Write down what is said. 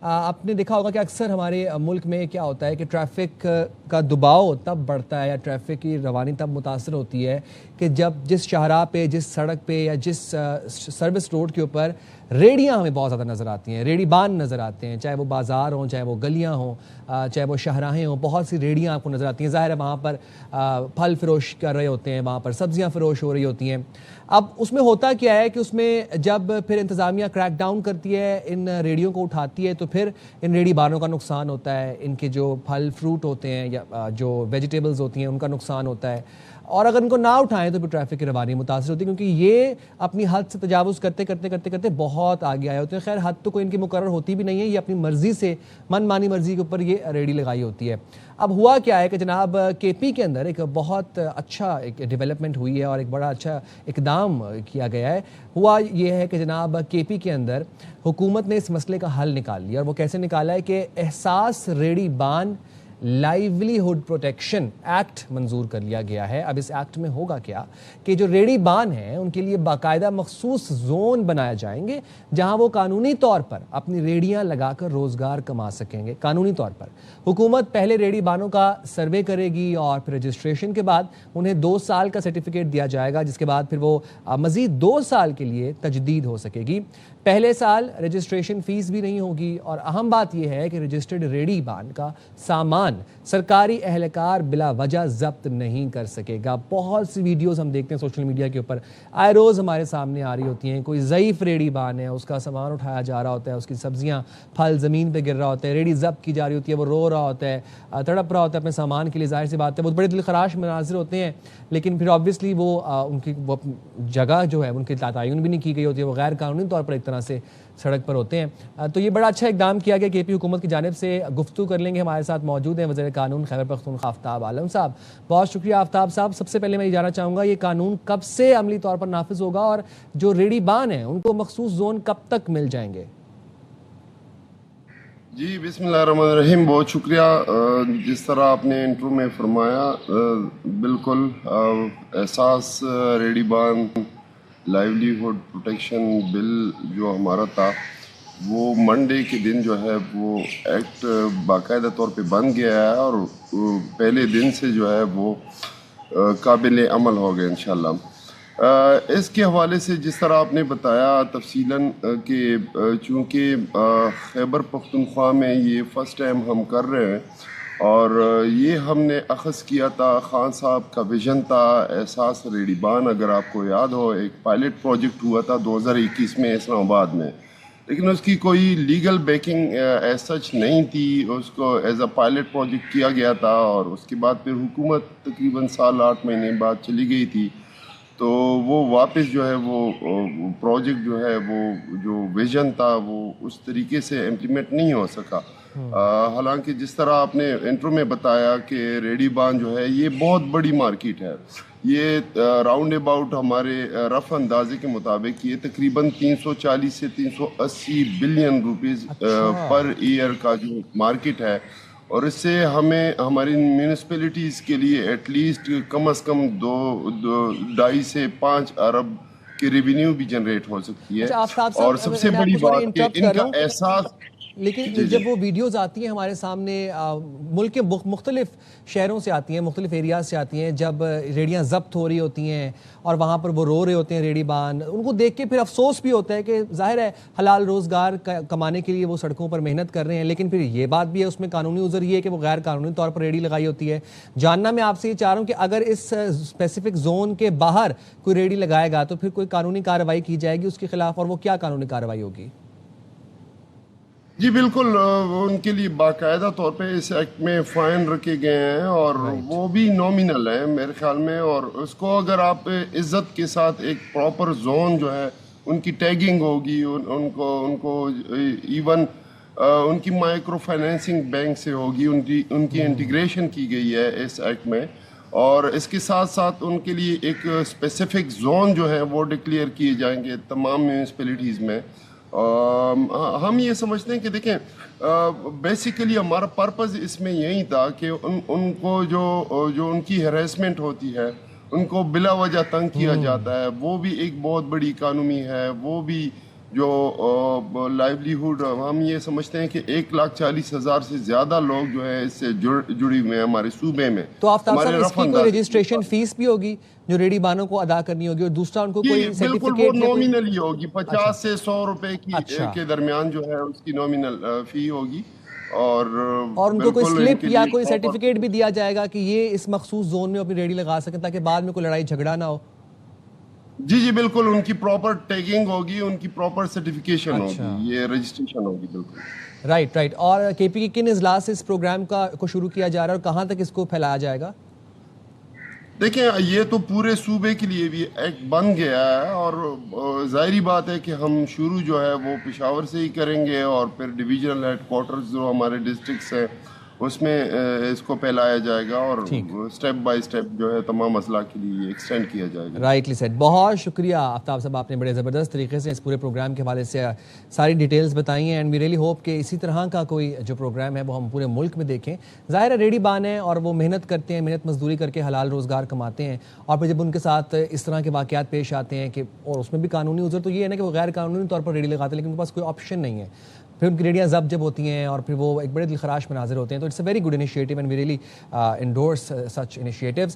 آپ نے دیکھا ہوگا کہ اکثر ہمارے ملک میں کیا ہوتا ہے کہ ٹریفک کا دباؤ تب بڑھتا ہے یا ٹریفک کی روانی تب متاثر ہوتی ہے کہ جب جس شاہراہ پہ، جس سڑک پہ یا جس سروس روڈ کے اوپر ریڑیاں ہمیں بہت زیادہ نظر آتی ہیں، ریڑی بان نظر آتے ہیں، چاہے وہ بازار ہوں، چاہے وہ گلیاں ہوں، چاہے وہ شاہراہیں ہوں، بہت سی ریڑیاں آپ کو نظر آتی ہیں۔ ظاہر ہے وہاں پر پھل فروش کر رہے ہوتے ہیں، وہاں پر سبزیاں فروش ہو رہی ہوتی ہیں۔ اب اس میں ہوتا کیا ہے کہ اس میں جب پھر انتظامیہ کریک ڈاؤن کرتی ہے، ان ریڑیوں کو اٹھاتی ہے، تو پھر ان ریڑی بانوں کا نقصان ہوتا ہے، ان کے جو پھل فروٹ ہوتے ہیں یا جو ویجیٹیبلز ہوتی ہیں ان کا نقصان ہوتا ہے، اور اگر ان کو نہ اٹھائیں تو پھر ٹریفک کی روانی متاثر ہوتی ہے، کیونکہ یہ اپنی حد سے تجاوز کرتے کرتے کرتے کرتے بہت آگے آئے ہوتے ہیں۔ خیر حد تو کوئی ان کی مقرر ہوتی بھی نہیں ہے، یہ اپنی مرضی سے، من مانی مرضی کے اوپر یہ ریڑی لگائی ہوتی ہے۔ اب ہوا کیا ہے کہ جناب کے پی کے اندر ایک بہت اچھا ایک ڈیولپمنٹ ہوئی ہے اور ایک بڑا اچھا اقدام کیا گیا ہے۔ ہوا یہ ہے کہ جناب کے پی کے اندر حکومت نے اس مسئلے کا حل نکال لیا، اور وہ کیسے نکالا ہے کہ احساس ریڑی بان لائیولی ہوڈ پروٹیکشن ایکٹ منظور کر لیا گیا ہے۔ اب اس ایکٹ میں ہوگا کیا کہ جو ریڑی بان ہیں ان کے لیے باقاعدہ مخصوص زون بنائے جائیں گے جہاں وہ قانونی طور پر اپنی ریڑیاں لگا کر روزگار کما سکیں گے۔ قانونی طور پر حکومت پہلے ریڑی بانوں کا سروے کرے گی اور پھر رجسٹریشن کے بعد انہیں 2 سال کا سرٹیفکیٹ دیا جائے گا، جس کے بعد پھر وہ مزید 2 سال کے لیے تجدید ہو سکے گی۔ پہلے سال رجسٹریشن فیس بھی نہیں ہوگی، اور اہم بات یہ ہے کہ رجسٹرڈ ریڑی بان کا سامان سرکاری اہلکار بلا وجہ ضبط نہیں کر سکے گا۔ بہت سی ویڈیوز ہم دیکھتے ہیں سوشل میڈیا کے اوپر، آئے روز ہمارے سامنے آ رہی ہوتی ہیں۔ کوئی ضعیف ریڑی بان ہے، اس کا سامان اٹھایا جا رہا ہوتا ہے، اس کی سبزیاں پھل زمین پہ گر رہا ہوتا ہے، ریڑی ضبط کی جا رہی ہوتی ہے، وہ رو رہا ہوتا ہے، تڑپ رہا ہوتا ہے اپنے سامان کے لیے۔ ظاہر سی بات ہے بہت بڑے دلخراش مناظر ہوتے ہیں، لیکن پھر آبویسلی وہ ان کی وہ جگہ جو ہے ان کی تعین بھی نہیں کی گئی ہوتی ہے، وہ غیر قانونی طور پر ایک طرح سے سڑک پر ہوتے ہیں۔ تو یہ بڑا اچھا اقدام کیا گیا کے پی حکومت کی جانب سے۔ گفتگو کر لیں گے، ہمارے ساتھ موجود ہیں وزیر قانون خیبر پختونخوا آفتاب عالم صاحب۔ بہت شکریہ آفتاب صاحب۔ سب سے پہلے میں یہ جاننا چاہوں گا یہ قانون کب سے عملی طور پر نافذ ہوگا، اور جو ریڑی بان ہیں ان کو مخصوص زون کب تک مل جائیں گے؟ جی بسم اللہ الرحمن الرحیم، بہت شکریہ۔ جس طرح آپ نے انٹرو میں فرمایا، بالکل احساس ریڑی بان لائیولی ہوڈ پروٹیکشن بل جو ہمارا تھا، وہ منڈے کے دن جو ہے وہ ایکٹ باقاعدہ طور پہ بن گیا ہے، اور پہلے دن سے جو ہے وہ قابل عمل ہو گیا انشاءاللہ۔ اس کے حوالے سے جس طرح آپ نے بتایا تفصیلاً کہ چونکہ خیبر پختونخوا میں یہ فرسٹ ٹائم ہم کر رہے ہیں، اور یہ ہم نے اخذ کیا تھا، خان صاحب کا ویژن تھا احساس ریڑی بان، اگر آپ کو یاد ہو ایک پائلٹ پروجیکٹ ہوا تھا 2021 میں اسلام آباد میں، لیکن اس کی کوئی لیگل بیکنگ ایز سچ نہیں تھی، اس کو ایز اے پائلٹ پروجیکٹ کیا گیا تھا، اور اس کے بعد پھر حکومت تقریباً 8 مہینے بعد چلی گئی تھی، تو وہ واپس جو ہے وہ پروجیکٹ جو ہے وہ جو ویژن تھا وہ اس طریقے سے امپلیمنٹ نہیں ہو سکا۔ حالانکہ جس طرح آپ نے انٹرو میں بتایا کہ ریڑی بان جو ہے یہ بہت بڑی مارکیٹ ہے، یہ راؤنڈ اباؤٹ ہمارے رف اندازے کے مطابق یہ تقریباً 340 سے 380 بلین روپیز پر ایئر کا جو مارکیٹ ہے، اور اس سے ہمیں ہماری میونسپلٹیز کے لیے ایٹ لیسٹ کم از کم 2.5 سے 5 ارب کی ریونیو بھی جنریٹ ہو سکتی ہے۔ اور سب سے بڑی بات کہ ان کا احساس، لیکن جب وہ ویڈیوز آتی ہیں ہمارے سامنے ملک کے مختلف شہروں سے آتی ہیں، مختلف ایریاز سے آتی ہیں، جب ریڑیاں ضبط ہو رہی ہوتی ہیں اور وہاں پر وہ رو رہے ہوتے ہیں ریڑی بان، ان کو دیکھ کے پھر افسوس بھی ہوتا ہے کہ ظاہر ہے حلال روزگار کمانے کے لیے وہ سڑکوں پر محنت کر رہے ہیں، لیکن پھر یہ بات بھی ہے اس میں قانونی عذر یہ ہے کہ وہ غیر قانونی طور پر ریڑی لگائی ہوتی ہے۔ جاننا میں آپ سے یہ چاہ رہا ہوں کہ اگر اس اسپیسیفک زون کے باہر کوئی ریڑی لگائے گا تو پھر کوئی قانونی کارروائی کی جائے گی اس کے خلاف، اور وہ کیا قانونی کارروائی ہوگی؟ جی بالکل، ان کے لیے باقاعدہ طور پہ اس ایکٹ میں فائن رکھے گئے ہیں، اور وہ بھی نومینل ہیں میرے خیال میں، اور اس کو اگر آپ عزت کے ساتھ ایک پراپر زون جو ہے ان کی ٹیگنگ ہوگی، ان کو ایون ان کی مائکرو فائنینسنگ بینک سے ہوگی، ان کی انٹیگریشن کی گئی ہے اس ایکٹ میں، اور اس کے ساتھ ساتھ ان کے لیے ایک اسپیسیفک زون جو ہے وہ ڈکلیئر کیے جائیں گے تمام میونسپلٹیز میں۔ ہم یہ سمجھتے ہیں کہ دیکھیں بیسیکلی ہمارا پرپز اس میں یہی تھا کہ ان کو جو ان کی ہیریسمنٹ ہوتی ہے، ان کو بلا وجہ تنگ کیا جاتا ہے، وہ بھی ایک بہت بڑی اکانومی ہے، وہ بھی جو لائیولیہوڈ ہم یہ سمجھتے ہیں کہ 1,40,000 سے زیادہ لوگ جو ہے اس سے جڑی ہوئے ہیں ہمارے صوبے میں. تو آفتاب صاحب اس کی کوئی رجسٹریشن فیس بھی ہوگی جو ریڈی بانوں کو ادا کرنی ہوگی, اور دوسرا ان کو کوئی بالکل وہ نومینلی ہوگی, 50 سے 100 روپے کے درمیان جو ہے اس کی نومینل فی ہوگی. اور ان کو کوئی سلپ یا کوئی سرٹیفکیٹ بھی دیا جائے گا کہ یہ اس مخصوص زون میں اپنی ریڈی لگا سکیں تاکہ بعد میں کوئی لڑائی جھگڑا نہ ہو؟ جی بالکل, ان کی پراپر ٹیگنگ ہوگی, ان کی پراپر سرٹیفکیشن ہوگی, یہ رجسٹریشن ہوگی. بالکل رائٹ. اور کے پی کے کن اضلاع سے اس پروگرام کو شروع کیا جا رہا ہے اور کہاں تک اس کو پھیلایا جائے گا؟ دیکھیں یہ تو پورے صوبے کے لیے بھی ایک بن گیا ہے, اور ظاہری بات ہے کہ ہم شروع جو ہے وہ پشاور سے ہی کریں گے, اور پھر ڈویژنل ہیڈ کوارٹرز جو ہمارے ڈسٹرکٹس ہیں اس میں اس کو پھیلایا جائے گا, اور سٹیپ بائی سٹیپ جو ہے تمام اضلاع کے لیے ایکسٹینڈ کیا جائے گا. Rightly said. بہت شکریہ آفتاب صاحب, آپ نے بڑے زبردست طریقے سے اس پورے پروگرام کے حوالے سے ساری ڈیٹیلز بتائی ہیں, اینڈ وی ریئلی ہوپ کہ اسی طرح کا کوئی جو پروگرام ہے وہ ہم پورے ملک میں دیکھیں. ظاہر ہے ریڈی بان ہیں اور وہ محنت کرتے ہیں, محنت مزدوری کر کے حلال روزگار کماتے ہیں, اور پھر جب ان کے ساتھ اس طرح کے واقعات پیش آتے ہیں کہ اور اس میں بھی قانونی عذر تو یہ ہے نا کہ وہ غیر قانونی طور پر ریڈی لگاتے ہیں لیکن ان کے پاس کوئی آپشن نہیں ہے, پھر ان کی ریڈیاں ضبط جب ہوتی ہیں اور پھر وہ ایک بڑے دل خراش مناظر ہوتے ہیں, تو it's a very good initiative and we really endorse such initiatives.